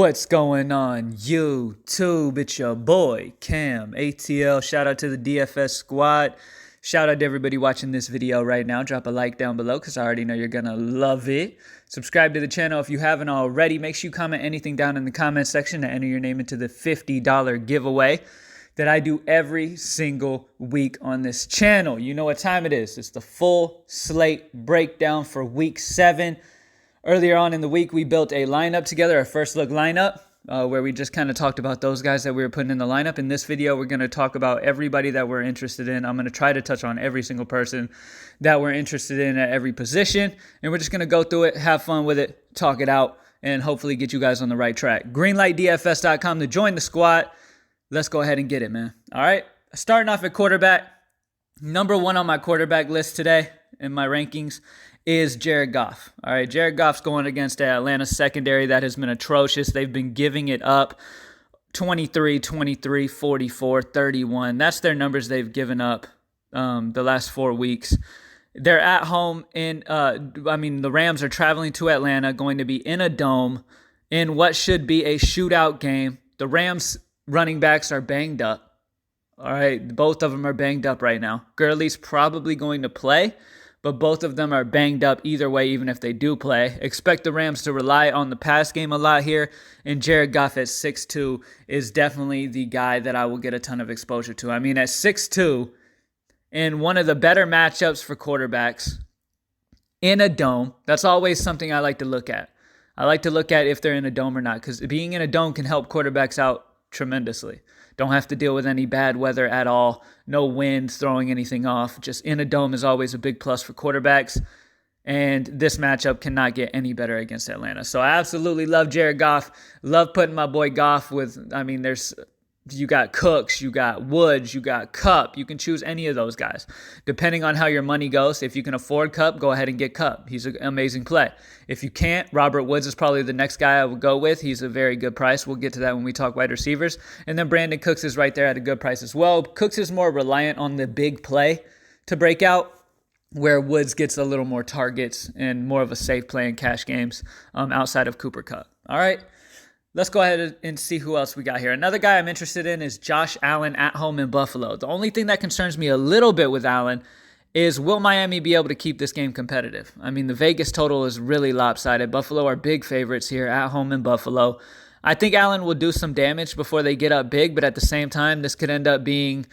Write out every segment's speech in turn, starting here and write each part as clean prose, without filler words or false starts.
What's going on YouTube? It's your boy Cam ATL. Shout out to the DFS squad. Shout out to everybody watching this video right now. Drop a like down below because I already know you're gonna love it. Subscribe to the channel if you haven't already. Make sure you comment anything down in the comment section to enter your name into the $50 giveaway that I do every single week on this channel. You know what time it is. It's the full slate breakdown for week 7. Earlier on in the week, we built a lineup together, our first look lineup, where we just kind of talked about those guys that we were putting in the lineup. In this video, we're going to talk about everybody that we're interested in. I'm going to try to touch on every single person that we're interested in at every position. And we're just going to go through it, have fun with it, talk it out, and hopefully get you guys on the right track. Greenlightdfs.com to join the squad. Let's go ahead and get it, man. All right. Starting off at quarterback. Number 1 on my quarterback list today in my rankings is Jared Goff. All right, Jared Goff's going against the Atlanta secondary that has been atrocious. They've been giving it up 23, 23, 44, 31. That's their numbers they've given up the last 4 weeks. They're at home the Rams are traveling to Atlanta, going to be in a dome in what should be a shootout game. The Rams running backs are banged up. All right, both of them are banged up right now. Gurley's probably going to play, but both of them are banged up either way, even if they do play. Expect the Rams to rely on the pass game a lot here, and Jared Goff at 6'2" is definitely the guy that I will get a ton of exposure to. I mean, at 6'2", in one of the better matchups for quarterbacks in a dome, that's always something I like to look at. I like to look at if they're in a dome or not, because being in a dome can help quarterbacks out tremendously. Don't have to deal with any bad weather at all. No wind throwing anything off. Just in a dome is always a big plus for quarterbacks. And this matchup cannot get any better against Atlanta. So I absolutely love Jared Goff. Love putting my boy Goff with, you got Cooks, you got Woods, you got Kupp. You can choose any of those guys. Depending on how your money goes, if you can afford Kupp, go ahead and get Kupp. He's an amazing play. If you can't, Robert Woods is probably the next guy I would go with. He's a very good price. We'll get to that when we talk wide receivers. And then Brandon Cooks is right there at a good price as well. Cooks is more reliant on the big play to break out, where Woods gets a little more targets and more of a safe play in cash games outside of Cooper Kupp. All right. Let's go ahead and see who else we got here. Another guy I'm interested in is Josh Allen at home in Buffalo. The only thing that concerns me a little bit with Allen is, will Miami be able to keep this game competitive? I mean, the Vegas total is really lopsided. Buffalo are big favorites here at home in Buffalo. I think Allen will do some damage before they get up big, but at the same time, this could end up being,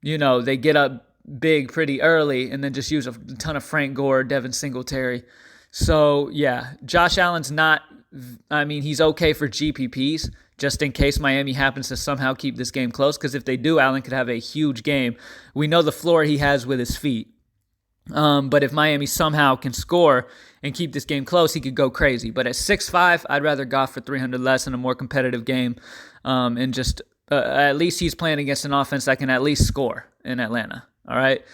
they get up big pretty early and then just use a ton of Frank Gore, Devin Singletary. So, yeah, Josh Allen's he's okay for GPPs, just in case Miami happens to somehow keep this game close, because if they do, Allen could have a huge game. We know the floor he has with his feet. But if Miami somehow can score and keep this game close, he could go crazy. But at 6'5", I'd rather Goff for 300 less in a more competitive game. And just at least he's playing against an offense that can at least score in Atlanta. All right.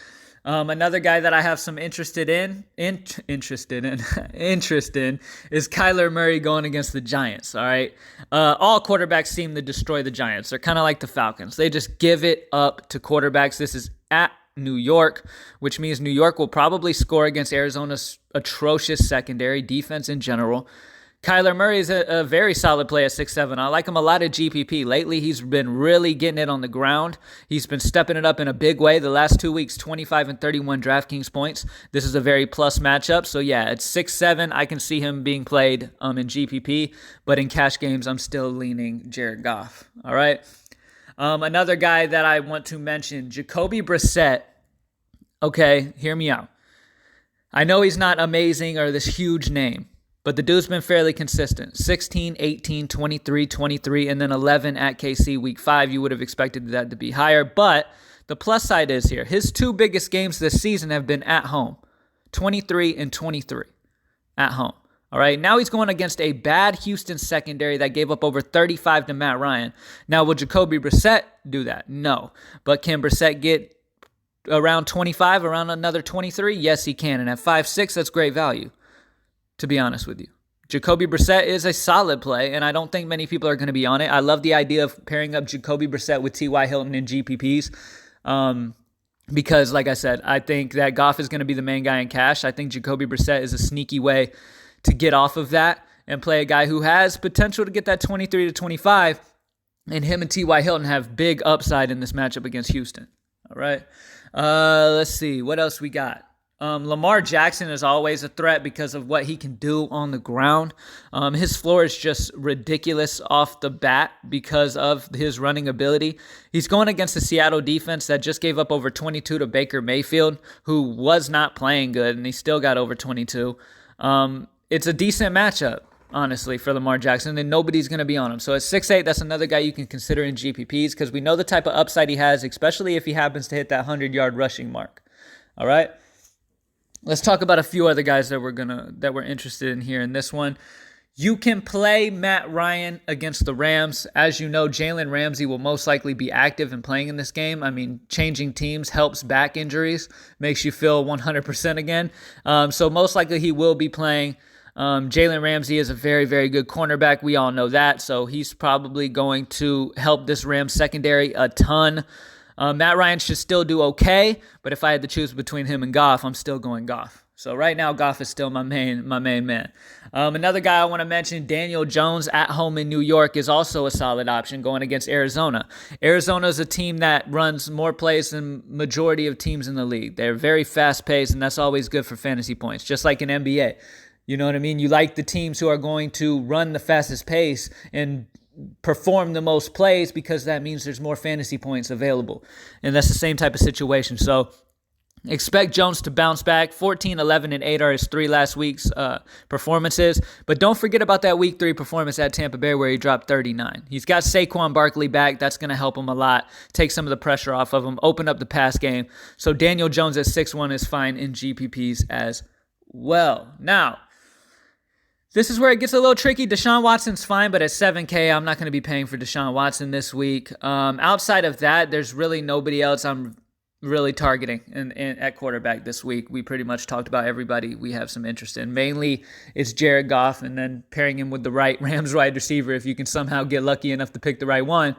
Another guy that I have some interest in is Kyler Murray going against the Giants. All right. All quarterbacks seem to destroy the Giants. They're kind of like the Falcons. They just give it up to quarterbacks. This is at New York, which means New York will probably score against Arizona's atrocious secondary, defense in general. Kyler Murray is a very solid play at 6'7". I like him a lot at GPP. Lately, he's been really getting it on the ground. He's been stepping it up in a big way. The last 2 weeks, 25 and 31 Draftkings points. This is a very plus matchup. So, yeah, at 6'7", I can see him being played in GPP. But in cash games, I'm still leaning Jared Goff. All right. Another guy that I want to mention, Jacoby Brissett. Okay, hear me out. I know he's not amazing or this huge name, but the dude's been fairly consistent. 16, 18, 23, 23, and then 11 at KC week 5. You would have expected that to be higher. But the plus side is here. His 2 biggest games this season have been at home. 23 and 23 at home. All right. Now he's going against a bad Houston secondary that gave up over 35 to Matt Ryan. Now, will Jacoby Brissett do that? No. But can Brissett get around 25, around another 23? Yes, he can. And at 5'6", that's great value, to be honest with you. Jacoby Brissett is a solid play, and I don't think many people are going to be on it. I love the idea of pairing up Jacoby Brissett with T.Y. Hilton in GPPs because, like I said, I think that Goff is going to be the main guy in cash. I think Jacoby Brissett is a sneaky way to get off of that and play a guy who has potential to get that 23 to 25. And him and T.Y. Hilton have big upside in this matchup against Houston. All right. Let's see. What else we got? Lamar Jackson is always a threat because of what he can do on the ground. His floor is just ridiculous off the bat because of his running ability. He's going against the Seattle defense that just gave up over 22 to Baker Mayfield, who was not playing good, and he still got over 22. It's a decent matchup, honestly, for Lamar Jackson, and nobody's going to be on him. So at 6'8", that's another guy you can consider in GPPs because we know the type of upside he has, especially if he happens to hit that 100-yard rushing mark. All right? Let's talk about a few other guys that we're interested in here in this one. You can play Matt Ryan against the Rams. As you know, Jalen Ramsey will most likely be active and playing in this game. I mean, changing teams helps back injuries, makes you feel 100% again. So most likely he will be playing. Jalen Ramsey is a very, very good cornerback. We all know that. So he's probably going to help this Rams secondary a ton. Matt Ryan should still do okay, but if I had to choose between him and Goff, I'm still going Goff. So right now, Goff is still my main man. Another guy I want to mention, Daniel Jones at home in New York, is also a solid option going against Arizona. Arizona is a team that runs more plays than majority of teams in the league. They're very fast-paced, and that's always good for fantasy points, just like in NBA. You know what I mean? You like the teams who are going to run the fastest pace and perform the most plays because that means there's more fantasy points available. And that's the same type of situation. So expect Jones to bounce back. 14, 11, and 8 are his 3 last week's performances. But don't forget about that week 3 performance at Tampa Bay where he dropped 39. He's got Saquon Barkley back. That's going to help him a lot. Take some of the pressure off of him. Open up the pass game. So Daniel Jones at 6-1 is fine in GPPs as well. Now, this is where it gets a little tricky. Deshaun Watson's fine, but at 7K, I'm not going to be paying for Deshaun Watson this week. Outside of that, there's really nobody else I'm really targeting at quarterback this week. We pretty much talked about everybody we have some interest in. Mainly, it's Jared Goff, and then pairing him with the right Rams wide receiver, if you can somehow get lucky enough to pick the right one,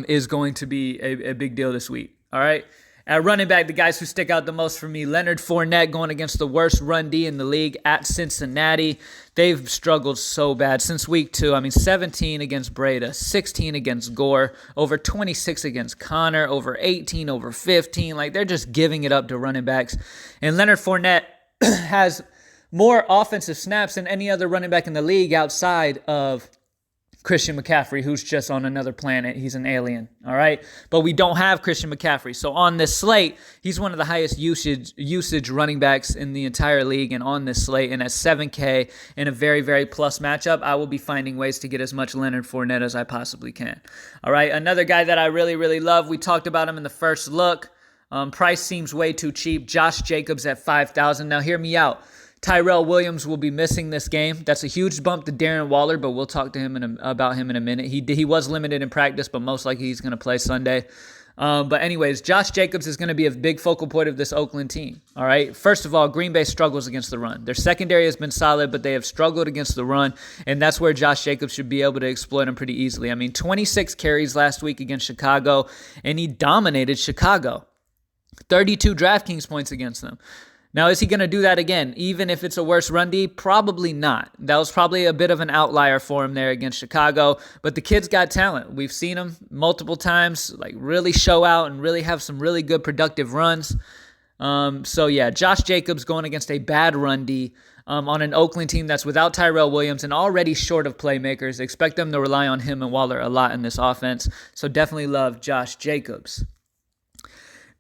is going to be a big deal this week. All right? At running back, the guys who stick out the most for me, Leonard Fournette going against the worst run D in the league at Cincinnati. They've struggled so bad since week 2. I mean, 17 against Breda, 16 against Gore, over 26 against Connor, over 18, over 15. Like, they're just giving it up to running backs. And Leonard Fournette has more offensive snaps than any other running back in the league outside of Christian McCaffrey, who's just on another planet. He's an alien, all right? But we don't have Christian McCaffrey. So on this slate, he's one of the highest usage running backs in the entire league and on this slate. And at 7K in a very, very plus matchup, I will be finding ways to get as much Leonard Fournette as I possibly can. All right, another guy that I really, really love, we talked about him in the first look. Price seems way too cheap. Josh Jacobs at $5,000. Now hear me out. Tyrell Williams will be missing this game. That's a huge bump to Darren Waller, but we'll talk to him about him in a minute. He was limited in practice, but most likely he's going to play Sunday. But anyways, Josh Jacobs is going to be a big focal point of this Oakland team. All right. First of all, Green Bay struggles against the run. Their secondary has been solid, but they have struggled against the run, and that's where Josh Jacobs should be able to exploit him pretty easily. I mean, 26 carries last week against Chicago, and he dominated Chicago. 32 DraftKings points against them. Now, is he going to do that again, even if it's a worse run D? Probably not. That was probably a bit of an outlier for him there against Chicago, but the kid's got talent. We've seen him multiple times, like really show out and really have some really good productive runs. So yeah, Josh Jacobs going against a bad run D on an Oakland team that's without Tyrell Williams and already short of playmakers. Expect them to rely on him and Waller a lot in this offense. So definitely love Josh Jacobs.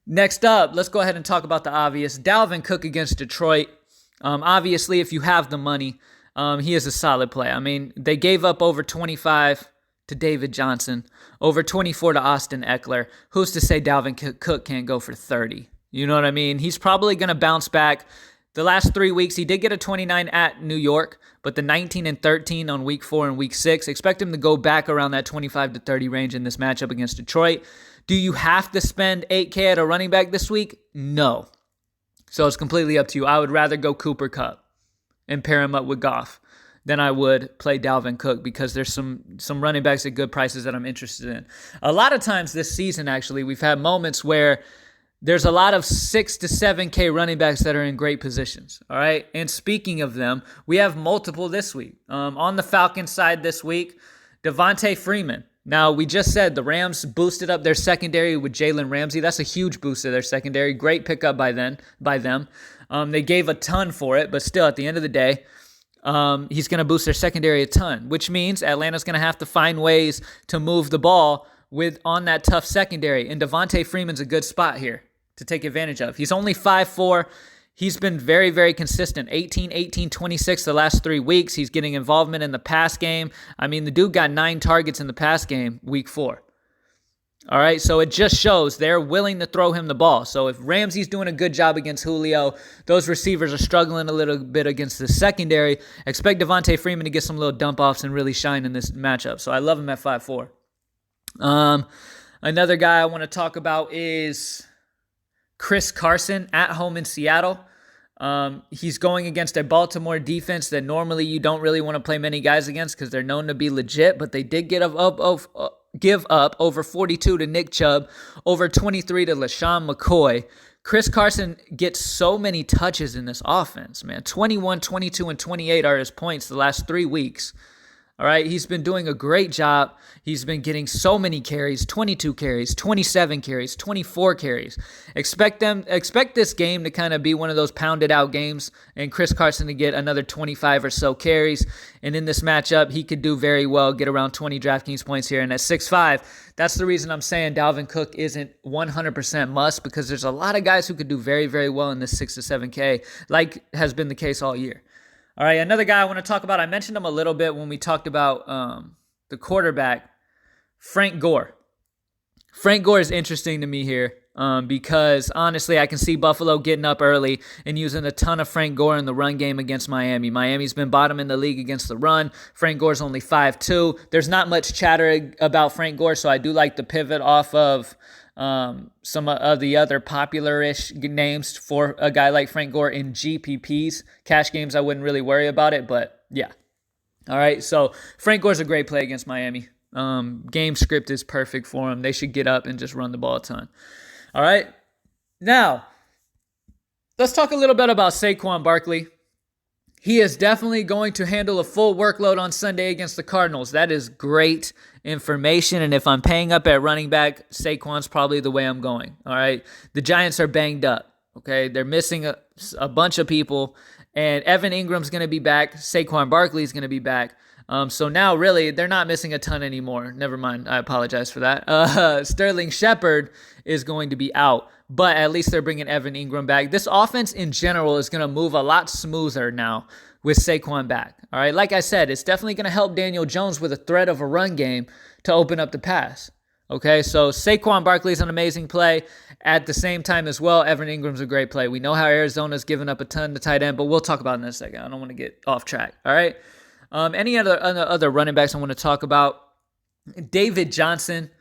Next up, let's go ahead and talk about the obvious. Dalvin Cook against Detroit. Obviously, if you have the money, he is a solid play. I mean, they gave up over 25 to David Johnson, over 24 to Austin Eckler. Who's to say Dalvin Cook can't go for 30? You know what I mean? He's probably going to bounce back. The last 3 weeks, he did get a 29 at New York, but the 19 and 13 on week 4 and week 6, expect him to go back around that 25 to 30 range in this matchup against Detroit. Do you have to spend $8K at a running back this week? No. So it's completely up to you. I would rather go Cooper Kupp and pair him up with Goff than I would play Dalvin Cook because there's some running backs at good prices that I'm interested in. A lot of times this season, actually, we've had moments where there's a lot of 6 to 7K running backs that are in great positions. All right. And speaking of them, we have multiple this week. On the Falcons side this week, Devontae Freeman. Now, we just said the Rams boosted up their secondary with Jalen Ramsey. That's a huge boost to their secondary. Great pickup by them. They gave a ton for it, but still, at the end of the day, he's going to boost their secondary a ton, which means Atlanta's going to have to find ways to move the ball on that tough secondary. And Devontae Freeman's a good spot here to take advantage of. He's only 5'4". He's been very, very consistent. 18, 18, 26 the last 3 weeks. He's getting involvement in the pass game. I mean, the dude got 9 targets in the pass game week 4. All right, so it just shows they're willing to throw him the ball. So if Ramsey's doing a good job against Julio, those receivers are struggling a little bit against the secondary. Expect Devontae Freeman to get some little dump-offs and really shine in this matchup. So I love him at 5'4". Another guy I want to talk about is Chris Carson at home in Seattle. He's going against a Baltimore defense that normally you don't really want to play many guys against because they're known to be legit, but they did give up over 42 to Nick Chubb, over 23 to LaShawn McCoy. Chris Carson gets so many touches in this offense, man. 21, 22, and 28 are his points the last 3 weeks. All right, he's been doing a great job. He's been getting so many carries, 22 carries, 27 carries, 24 carries. Expect this game to kind of be one of those pounded out games and Chris Carson to get another 25 or so carries. And in this matchup, he could do very well, get around 20 DraftKings points here. And at 6'5", that's the reason I'm saying Dalvin Cook isn't 100% must, because there's a lot of guys who could do very, very well in this 6 to 7K, like has been the case all year. All right, another guy I want to talk about, I mentioned him a little bit when we talked about the quarterback, Frank Gore. Frank Gore is interesting to me here because, honestly, I can see Buffalo getting up early and using a ton of Frank Gore in the run game against Miami. Miami's been bottom in the league against the run. Frank Gore's only 5'2". There's not much chatter about Frank Gore, so I do like the pivot off of some of the other popular-ish names for a guy like Frank Gore in GPPs. Cash games, I wouldn't really worry about it, but yeah. All right, so Frank Gore's a great play against Miami. Game script is perfect for him. They should get up and just run the ball a ton. All right, now let's talk a little bit about Saquon Barkley. He is definitely going to handle a full workload on Sunday against the Cardinals. That is great information. And if I'm paying up at running back, Saquon's probably the way I'm going. All right. The Giants are banged up. Okay. They're missing a bunch of people. And Evan Ingram's going to be back. Saquon Barkley's going to be back. So now, really, they're not missing a ton anymore. Never mind. I apologize for that. Sterling Shepard is going to be out, but at least they're bringing Evan Ingram back. This offense in general is going to move a lot smoother now with Saquon back. All right. Like I said, it's definitely going to help Daniel Jones with a threat of a run game to open up the pass. Okay. So Saquon Barkley is an amazing play. At the same time as well, Evan Ingram's a great play. We know how Arizona's given up a ton to tight end, but we'll talk about it in a second. I don't want to get off track. All right. Any other running backs I want to talk about? David Johnson.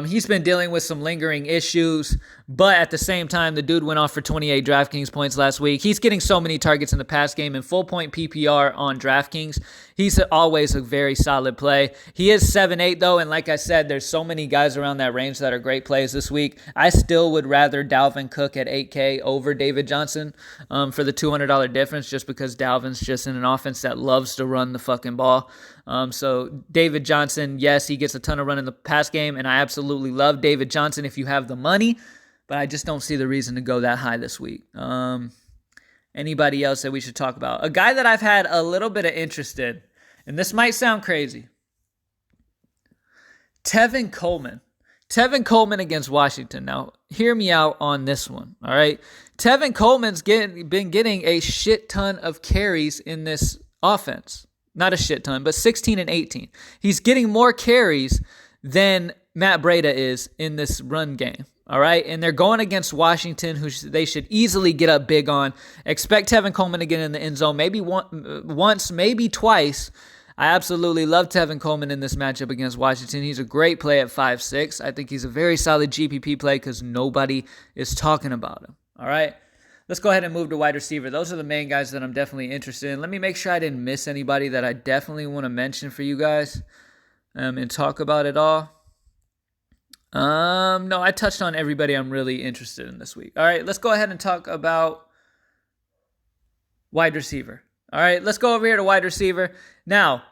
He's been dealing with some lingering issues, but at the same time, the dude went off for 28 DraftKings points last week. He's getting so many targets in the pass game and full point PPR on DraftKings. He's always a very solid play. He is 7'8", though, and like I said, there's so many guys around that range that are great plays this week. I still would rather Dalvin Cook at 8K over David Johnson for the $200 difference, just because Dalvin's just in an offense that loves to run the fucking ball. So David Johnson, yes, he gets a ton of run in the pass game, and I absolutely love David Johnson if you have the money, but I just don't see the reason to go that high this week. Anybody else that we should talk about? A guy that I've had a little bit of interest in, and this might sound crazy, Tevin Coleman. Tevin Coleman against Washington. Now, hear me out on this one, all right? Tevin Coleman's been getting a shit ton of carries in this offense. Not a shit ton, but 16 and 18. He's getting more carries than Matt Breida is in this run game. All right. And they're going against Washington, who they should easily get up big on. Expect Tevin Coleman to get in the end zone maybe once, maybe twice. I absolutely love Tevin Coleman in this matchup against Washington. He's a great play at 5'6". I think he's a very solid GPP play because nobody is talking about him. All right. Let's go ahead and move to wide receiver. Those are the main guys that I'm definitely interested in. Let me make sure I didn't miss anybody that I definitely want to mention for you guys and talk about it all. No, I touched on everybody I'm really interested in this week. All right, let's go ahead and talk about wide receiver. All right, let's go over here to wide receiver. Now,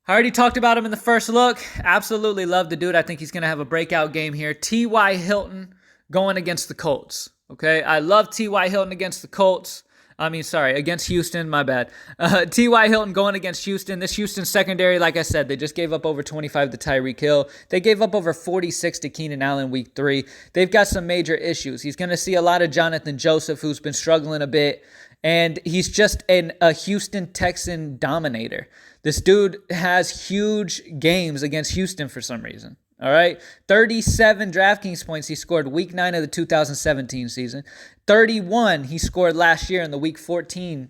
I already talked about him in the first look. Absolutely love the dude. I think he's going to have a breakout game here. T.Y. Hilton going against the Colts. Okay, I love T.Y. Hilton against the Colts. Against Houston, my bad. T.Y. Hilton going against Houston. This Houston secondary, like I said, they just gave up over 25 to Tyreek Hill. They gave up over 46 to Keenan Allen week 3. They've got some major issues. He's going to see a lot of Jonathan Joseph, who's been struggling a bit, and he's just a Houston Texan dominator. This dude has huge games against Houston for some reason. All right, 37 Draftkings points he scored week 9 of the 2017 season. 31 he scored last year in the week 14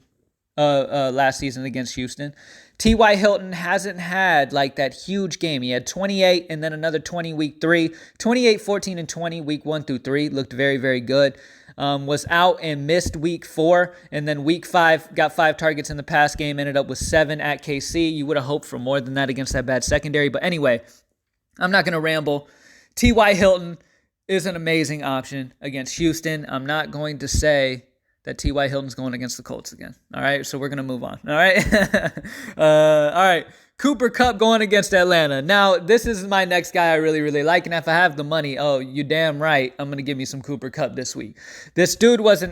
last season against Houston. T.Y. Hilton hasn't had like that huge game. He had 28 and then another 20 week 3. 28, 14, and 20 week 1 through 3. Looked very, very good. Was out and missed week 4. And then week 5, got 5 targets in the pass game. Ended up with 7 at KC. You would have hoped for more than that against that bad secondary. But anyway, I'm not going to ramble. T.Y. Hilton is an amazing option against Houston. I'm not going to say that T.Y. Hilton's going against the Colts again. All right, so we're going to move on. All right. All right. Cooper Kupp going against Atlanta. Now, this is my next guy I really, really like, and if I have the money, oh, you damn right, I'm going to give me some Cooper Kupp this week. This dude has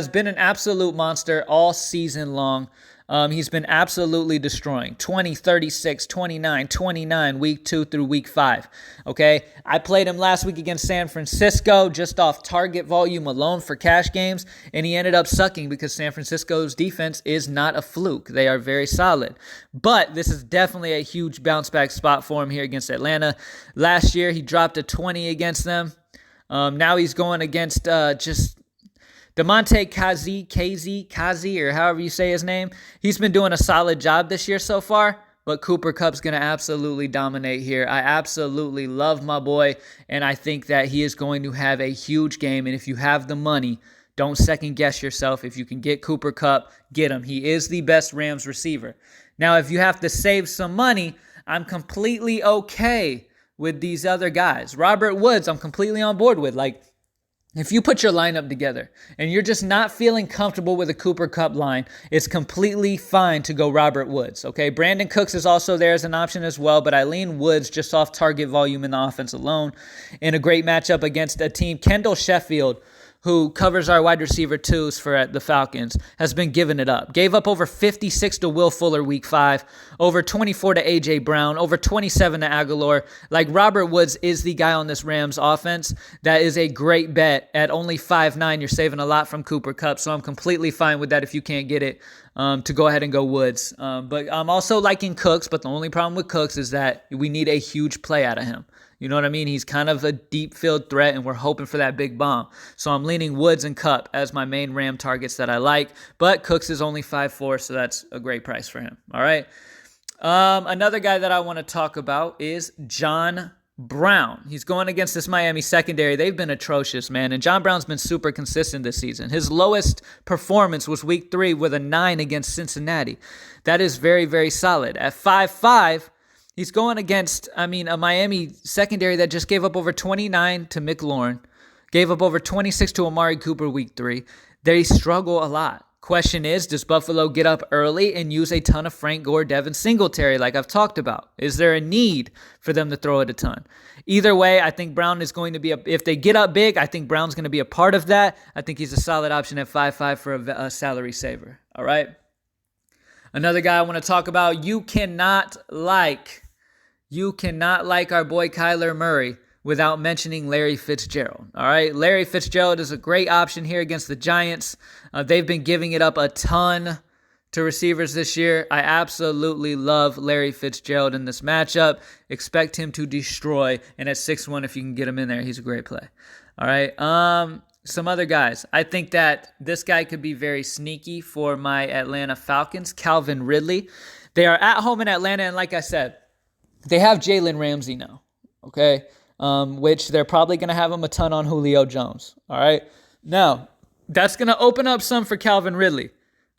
been an absolute monster all season long. He's been absolutely destroying. 20, 36, 29, 29, week 2 through week 5. Okay? I played him last week against San Francisco just off target volume alone for cash games, and he ended up sucking because San Francisco's defense is not a fluke. They are very solid. But this is definitely a huge bounce back spot for him here against Atlanta. Last year, he dropped a 20 against them. Now he's going against Damontae Kazi, or however you say his name. He's been doing a solid job this year so far, but Cooper Kupp's going to absolutely dominate here. I absolutely love my boy, and I think that he is going to have a huge game. And if you have the money, don't second guess yourself. If you can get Cooper Kupp, get him. He is the best Rams receiver. Now, if you have to save some money, I'm completely okay with these other guys. Robert Woods, I'm completely on board with. If you put your lineup together and you're just not feeling comfortable with a Cooper Kupp line, it's completely fine to go Robert Woods, okay? Brandon Cooks is also there as an option as well, but I lean Woods just off target volume in the offense alone. In a great matchup against a team, Kendall Sheffield, who covers our wide receiver twos for the Falcons, has been giving it up. Gave up over 56 to Will Fuller week 5, over 24 to A.J. Brown, over 27 to Aguilar. Robert Woods is the guy on this Rams offense. That is a great bet. At only 5'9", you're saving a lot from Cooper Kupp, so I'm completely fine with that if you can't get it, to go ahead and go Woods. But I'm also liking Cooks, but the only problem with Cooks is that we need a huge play out of him. You know what I mean? He's kind of a deep field threat, and we're hoping for that big bomb. So I'm leaning Woods and Kupp as my main Ram targets that I like. But Cooks is only 5'4", so that's a great price for him. All right. Another guy that I want to talk about is John Brown. He's going against this Miami secondary. They've been atrocious, man. And John Brown's been super consistent this season. His lowest performance was week 3 with a 9 against Cincinnati. That is very, very solid. At 5'5", he's going against, a Miami secondary that just gave up over 29 to McLaurin, gave up over 26 to Amari Cooper week 3. They struggle a lot. Question is, does Buffalo get up early and use a ton of Frank Gore, Devin Singletary like I've talked about? Is there a need for them to throw it a ton? Either way, I think Brown is going to be, if they get up big, I think Brown's going to be a part of that. I think he's a solid option at 5'5" for a salary saver. All right. Another guy I want to talk about, you cannot like our boy Kyler Murray without mentioning Larry Fitzgerald. All right, Larry Fitzgerald is a great option here against the Giants. They've been giving it up a ton to receivers this year. I absolutely love Larry Fitzgerald in this matchup. Expect him to destroy, and at 6'1", if you can get him in there, he's a great play. All right, some other guys. I think that this guy could be very sneaky for my Atlanta Falcons, Calvin Ridley. They are at home in Atlanta, and like I said, they have Jalen Ramsey now, okay, which they're probably going to have him a ton on Julio Jones, all right? Now, that's going to open up some for Calvin Ridley,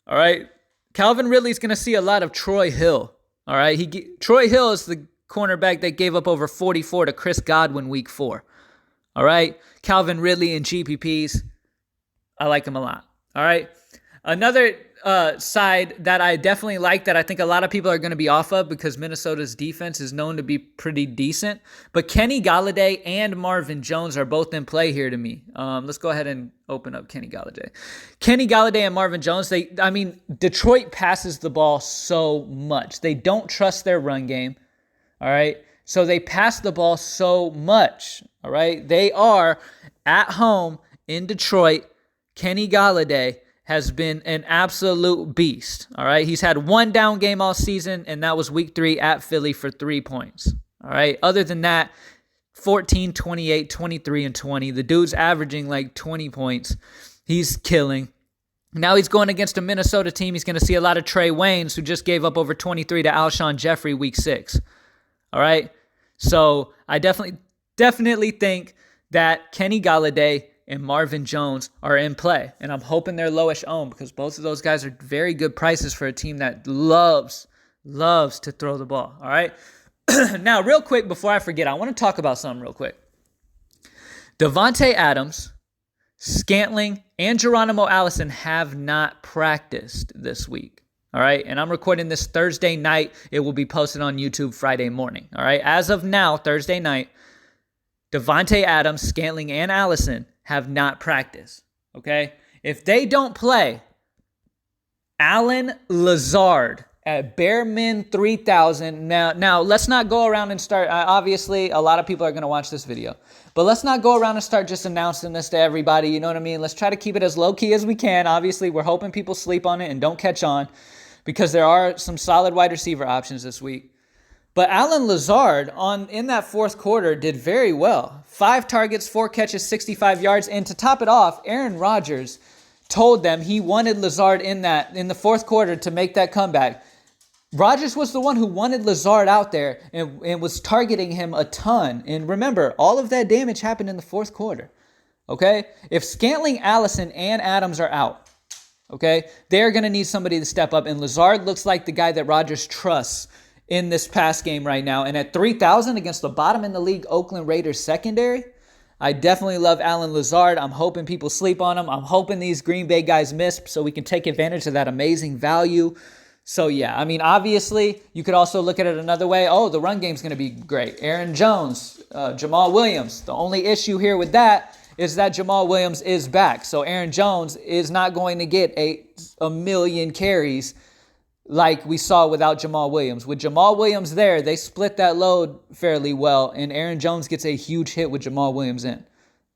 all right? Calvin Ridley's going to see a lot of Troy Hill, all right? Troy Hill is the cornerback that gave up over 44 to Chris Godwin week 4. All right. Calvin Ridley in GPPs. I like him a lot. All right. Another side that I definitely like that I think a lot of people are going to be off of because Minnesota's defense is known to be pretty decent. But Kenny Golladay and Marvin Jones are both in play here to me. Let's go ahead and open up Kenny Golladay. Kenny Golladay and Marvin Jones, Detroit passes the ball so much. They don't trust their run game. All right. So they pass the ball so much. All right. They are at home in Detroit. Kenny Golladay has been an absolute beast. All right. He's had one down game all season, and that was week 3 at Philly for 3 points. All right. Other than that, 14, 28, 23, and 20. The dude's averaging like 20 points. He's killing. Now he's going against a Minnesota team. He's going to see a lot of Trey Waynes, who just gave up over 23 to Alshon Jeffrey week 6. All right. So I definitely think that Kenny Golladay and Marvin Jones are in play. And I'm hoping they're lowish owned because both of those guys are very good prices for a team that loves to throw the ball. All right. Now, real quick, before I forget, I want to talk about something real quick. Devontae Adams, Scantling, and Geronimo Allison have not practiced this week. All right. And I'm recording this Thursday night. It will be posted on YouTube Friday morning. All right. As of now, Thursday night, Devontae Adams, Scantling, and Allison have not practiced. Okay. If they don't play, Allen Lazard at Bearman 3000. Now let's not go around and start. Obviously, a lot of people are going to watch this video, but let's not go around and start just announcing this to everybody. You know what I mean? Let's try to keep it as low key as we can. Obviously, we're hoping people sleep on it and don't catch on because there are some solid wide receiver options this week. But Allen Lazard in that fourth quarter did very well. 5 targets, 4 catches, 65 yards. And to top it off, Aaron Rodgers told them he wanted Lazard in the fourth quarter to make that comeback. Rodgers was the one who wanted Lazard out there and was targeting him a ton. And remember, all of that damage happened in the fourth quarter. Okay? If Scantling, Allison, and Adams are out, okay, they're going to need somebody to step up. And Lazard looks like the guy that Rodgers trusts in this pass game right now. And at 3,000 against the bottom in the league Oakland Raiders secondary, I definitely love Allen Lazard. I'm hoping people sleep on him. I'm hoping these Green Bay guys miss so we can take advantage of that amazing value. So, yeah, I mean, obviously, you could also look at it another way. Oh, the run game's going to be great. Aaron Jones, Jamal Williams. The only issue here with that is that Jamal Williams is back. So Aaron Jones is not going to get a million carries like we saw without Jamal Williams. With Jamal Williams there, they split that load fairly well, and Aaron Jones gets a huge hit with Jamal Williams in.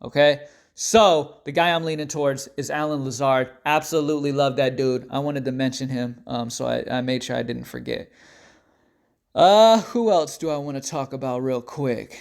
Okay? So the guy I'm leaning towards is Allen Lazard. Absolutely love that dude. I wanted to mention him, so I made sure I didn't forget. Who else do I want to talk about real quick?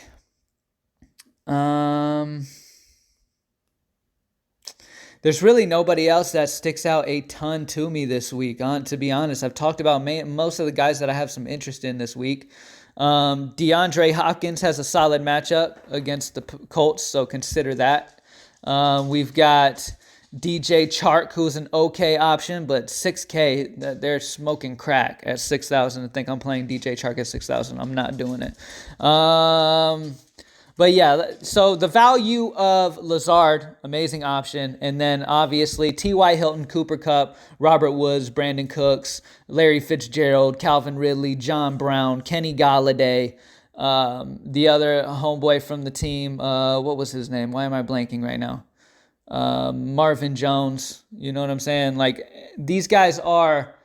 There's really nobody else that sticks out a ton to me this week. To be honest, I've talked about most of the guys that I have some interest in this week. DeAndre Hopkins has a solid matchup against the Colts, so consider that. We've got DJ Chark, who's an okay option, but 6K, they're smoking crack at 6,000. I think I'm playing DJ Chark at 6,000. I'm not doing it. But yeah, so the value of Lazard, amazing option. And then obviously T.Y. Hilton, Cooper Kupp, Robert Woods, Brandon Cooks, Larry Fitzgerald, Calvin Ridley, John Brown, Kenny Golladay, the other homeboy from the team, what was his name? Why am I blanking right now? Marvin Jones, you know what I'm saying? Like, these guys are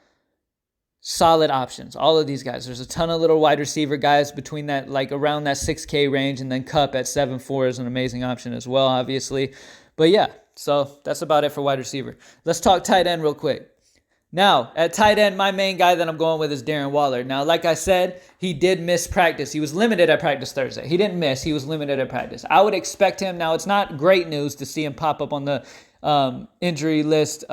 solid options. All of these guys. There's a ton of little wide receiver guys between that, like around that 6K range, and then Kupp at 7.4 is an amazing option as well, obviously. But yeah, so that's about it for wide receiver. Let's talk tight end real quick. Now, at tight end, my main guy that I'm going with is Darren Waller. Now, like I said, he did miss practice. He was limited at practice Thursday. He didn't miss. He was limited at practice. I would expect him. Now, it's not great news to see him pop up on the injury list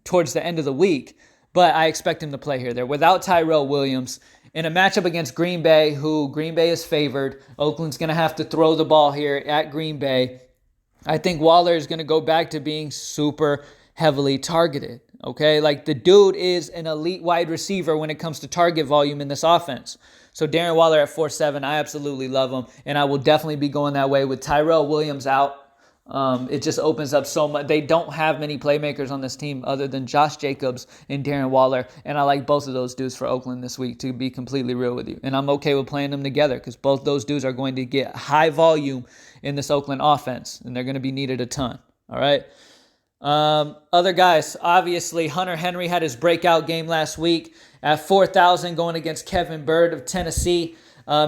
towards the end of the week, but I expect him to play here. They're without Tyrell Williams in a matchup against Green Bay, who Green Bay is favored. Oakland's going to have to throw the ball here at Green Bay. I think Waller is going to go back to being super heavily targeted. Okay, like the dude is an elite wide receiver when it comes to target volume in this offense. So Darren Waller at 4.7, I absolutely love him, and I will definitely be going that way with Tyrell Williams out. It just opens up so much. They don't have many playmakers on this team other than Josh Jacobs and Darren Waller, and I like both of those dudes for Oakland this week, to be completely real with you. And I'm okay with playing them together because both those dudes are going to get high volume in this Oakland offense, and they're going to be needed a ton. All right. Other guys, obviously, Hunter Henry had his breakout game last week at 4,000 going against Kevin Byrd of Tennessee.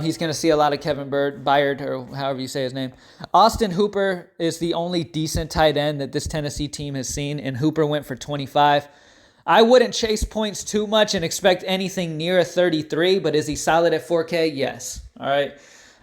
He's going to see a lot of Kevin Byard, or however you say his name. Austin Hooper is the only decent tight end that this Tennessee team has seen, and Hooper went for 25. I wouldn't chase points too much and expect anything near a 33, but is he solid at 4K? Yes. All right.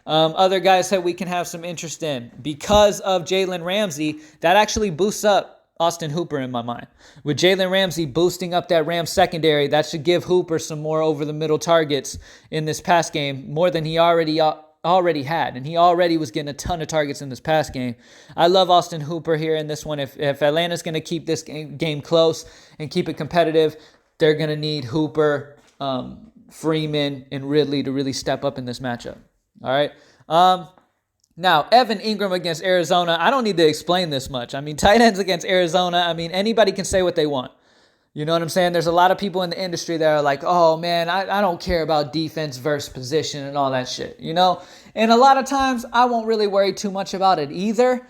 Other guys that we can have some interest in. Because of Jalen Ramsey, that actually boosts up Austin Hooper in my mind. With Jalen Ramsey boosting up that Rams secondary, that should give Hooper some more over-the-middle targets in this pass game, more than he already had. And he already was getting a ton of targets in this pass game. I love Austin Hooper here in this one. If Atlanta's going to keep this game close and keep it competitive, they're going to need Hooper, Freeman, and Ridley to really step up in this matchup. All right? Now, Evan Engram against Arizona, I don't need to explain this much. I mean, tight ends against Arizona, I mean, anybody can say what they want. You know what I'm saying? There's a lot of people in the industry that are like, oh, man, I don't care about defense versus position and all that shit, you know? And a lot of times, I won't really worry too much about it either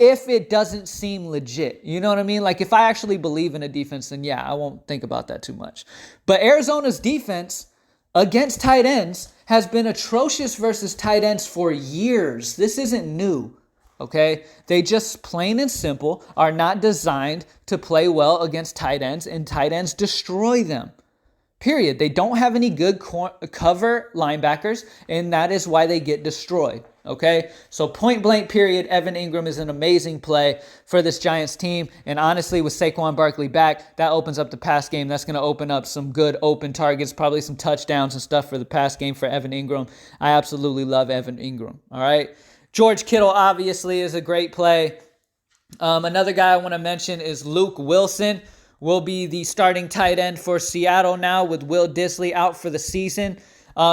if it doesn't seem legit. You know what I mean? Like, if I actually believe in a defense, then yeah, I won't think about that too much. But Arizona's defense against tight ends has been atrocious versus tight ends for years. This isn't new, okay? They just, plain and simple, are not designed to play well against tight ends, and tight ends destroy them. Period. They don't have any good cover linebackers, and that is why they get destroyed. Okay? So point blank period, Evan Engram is an amazing play for this Giants team. And honestly, with Saquon Barkley back, that opens up the pass game. That's going to open up some good open targets, probably some touchdowns and stuff for the pass game for Evan Engram. I absolutely love Evan Engram. All right? George Kittle obviously is a great play. Another guy I want to mention is Luke Wilson. Will be the starting tight end for Seattle now with Will Disley out for the season.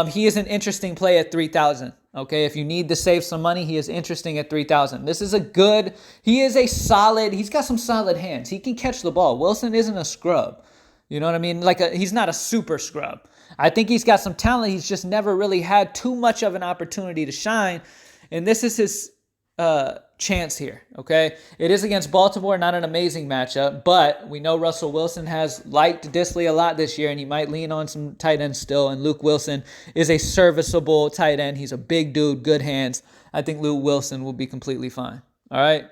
He is an interesting play at 3,000. Okay, if you need to save some money, he is interesting at 3,000. This is he's got some solid hands. He can catch the ball. Wilson isn't a scrub. You know what I mean? He's not a super scrub. I think he's got some talent. He's just never really had too much of an opportunity to shine. And this is his chance here, okay? It is against Baltimore, not an amazing matchup, but we know Russell Wilson has liked Disley a lot this year, and he might lean on some tight ends still, and Luke Wilson is a serviceable tight end. He's a big dude, good hands. I think Luke Wilson will be completely fine, all right?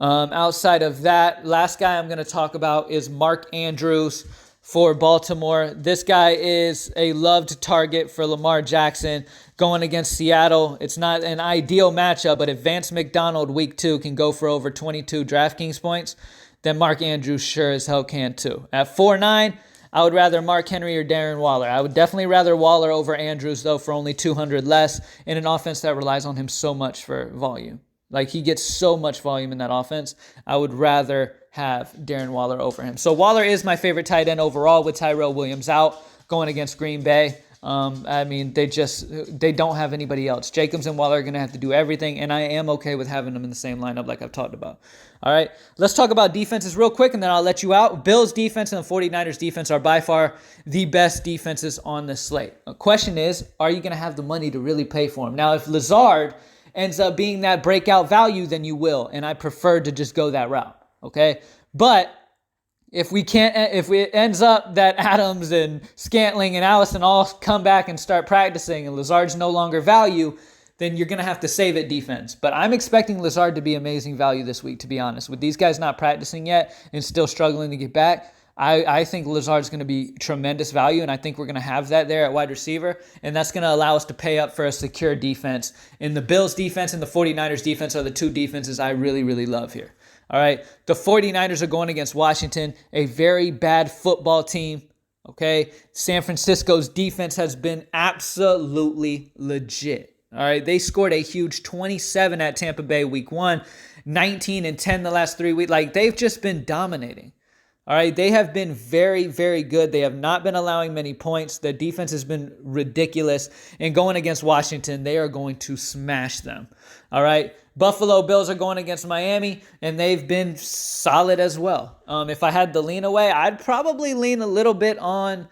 Outside of that, last guy I'm going to talk about is Mark Andrews for Baltimore. This guy is a loved target for Lamar Jackson going against Seattle. It's not an ideal matchup, but if Vance McDonald week 2 can go for over 22 DraftKings points, then Mark Andrews sure as hell can too. At 4.9, I would rather Mark Henry or Darren Waller. I would definitely rather Waller over Andrews, though, for only 200 less in an offense that relies on him so much for volume. Like, he gets so much volume in that offense. I would rather have Darren Waller over him. So Waller is my favorite tight end overall with Tyrell Williams out going against Green Bay. I mean, they don't have anybody else. Jacobs and Waller are going to have to do everything, and I am okay with having them in the same lineup like I've talked about. All right, let's talk about defenses real quick, and then I'll let you out. Bills defense and the 49ers defense are by far the best defenses on the slate. The question is, are you going to have the money to really pay for them? Now, if Lazard ends up being that breakout value, then you will, and I prefer to just go that route, okay? But if it ends up that Adams and Scantling and Allison all come back and start practicing and Lazard's no longer value, then you're going to have to save it defense. But I'm expecting Lazard to be amazing value this week, to be honest. With these guys not practicing yet and still struggling to get back, I think Lazard's going to be tremendous value, and I think we're going to have that there at wide receiver, and that's going to allow us to pay up for a secure defense. And the Bills defense and the 49ers defense are the two defenses I really, really love here. All right, the 49ers are going against Washington, a very bad football team, okay? San Francisco's defense has been absolutely legit, all right? They scored a huge 27 at Tampa Bay week 1, 19 and 10 the last 3 weeks. Like, they've just been dominating, All right, they have been very, very good. They have not been allowing many points. The defense has been ridiculous. And going against Washington, they are going to smash them. All right, Buffalo Bills are going against Miami, and they've been solid as well. If I had to lean away, I'd probably lean a little bit on...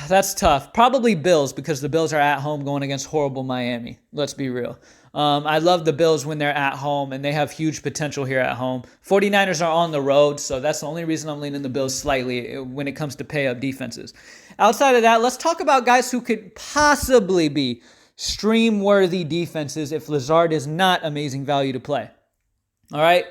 That's tough. Probably Bills, because the Bills are at home going against horrible Miami. Let's be real. I love the Bills when they're at home, and they have huge potential here at home. 49ers are on the road, so that's the only reason I'm leaning the Bills slightly when it comes to pay-up defenses. Outside of that, let's talk about guys who could possibly be stream-worthy defenses if Lazard is not amazing value to play. All right?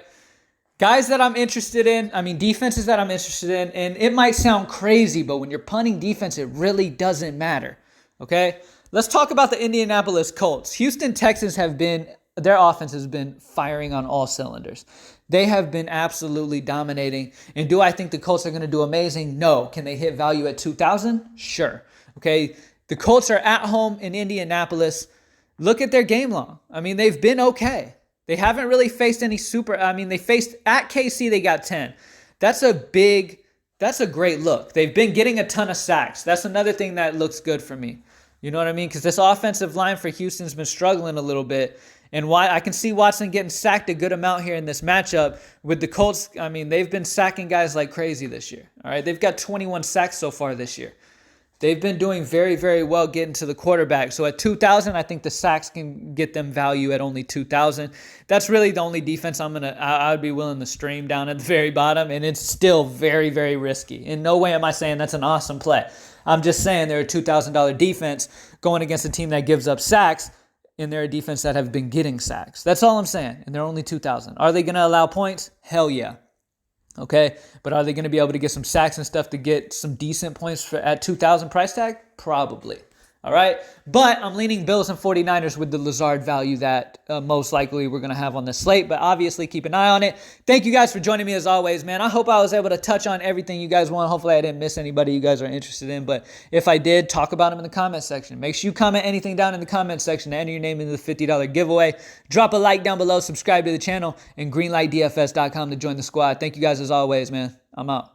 Guys that I'm interested in, defenses that I'm interested in, and it might sound crazy, but when you're punting defense, it really doesn't matter, okay? Let's talk about the Indianapolis Colts. Houston Texans their offense has been firing on all cylinders. They have been absolutely dominating. And do I think the Colts are going to do amazing? No. Can they hit value at 2,000? Sure, okay? The Colts are at home in Indianapolis. Look at their game log. They've been okay. They haven't really faced any they faced at KC, they got 10. That's a great look. They've been getting a ton of sacks. That's another thing that looks good for me. You know what I mean? Because this offensive line for Houston's been struggling a little bit. And why I can see Watson getting sacked a good amount here in this matchup with the Colts. They've been sacking guys like crazy this year. All right, they've got 21 sacks so far this year. They've been doing very, very well getting to the quarterback. So at 2,000, I think the sacks can get them value at only 2,000. That's really the only defense I'd be willing to stream down at the very bottom, and it's still very, very risky. In no way am I saying that's an awesome play. I'm just saying they're a $2,000 defense going against a team that gives up sacks, and they're a defense that have been getting sacks. That's all I'm saying, and they're only 2,000. Are they going to allow points? Hell yeah. Okay, but are they going to be able to get some sacks and stuff to get some decent points at 2,000 price tag? Probably. All right, but I'm leaning Bills and 49ers with the Lazard value that most likely we're going to have on the slate, but obviously keep an eye on it. Thank you guys for joining me as always, man. I hope I was able to touch on everything you guys want. Hopefully I didn't miss anybody you guys are interested in, but if I did, talk about them in the comment section. Make sure you comment anything down in the comment section to enter your name into the $50 giveaway. Drop a like down below, subscribe to the channel, and greenlightdfs.com to join the squad. Thank you guys as always, man. I'm out.